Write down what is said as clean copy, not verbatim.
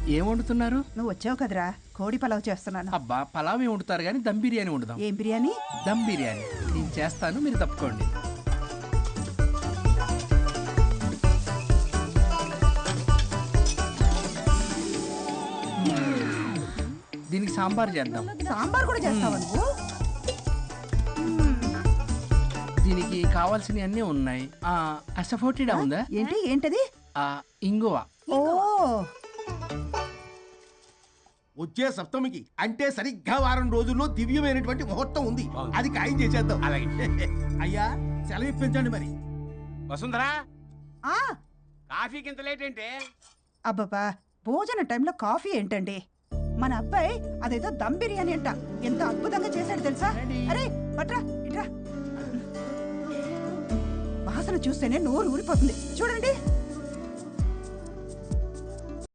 ఏం వండుతున్నారు? నువ్వు వచ్చావు కదరా, కోడి పలావ్ చేస్తున్నాను. అబ్బా, పలావ్ ఏం వండుతారు కానీ దమ్ బిర్యానీ వండుదాం. ఏం బిర్యానీ? దమ్ బిర్యానీ. నేను చేస్తాను, మీరు తప్పుకోండి. దీనికి సాంబార్ చేద్దాం. సాంబార్ కూడా చేస్తావా నువ్వు? దీనికి కావాల్సినవి అన్నీ ఉన్నాయి. అసఫోటిడా ఉందా? ఏంటది? ఇంగువ. ఓ, వచ్చే సప్తమికి అంటే సరిగ్గా వారం రోజుల్లో దివ్యమైనటువంటి ముహూర్తం ఉంది. అది ఖాయం చేసేద్దాం. అలాగే. అయ్యా, సెలవు ఇప్పించండి మరి. వసుంధరా, ఆ, కాఫీకి ఇంత లేట్ ఏంటి? అబ్బబ్బా, భోజన టైంలో కాఫీ ఏంటండి? మన అబ్బాయి అదేదో దమ్ బిర్యానీ అంట, ఎంత అద్భుతంగా చేశాడు తెలుసా? అరే పట్రా ఇట్రా. వాసన చూస్తేనే నోరు ఊరిపోతుంది. చూడండి.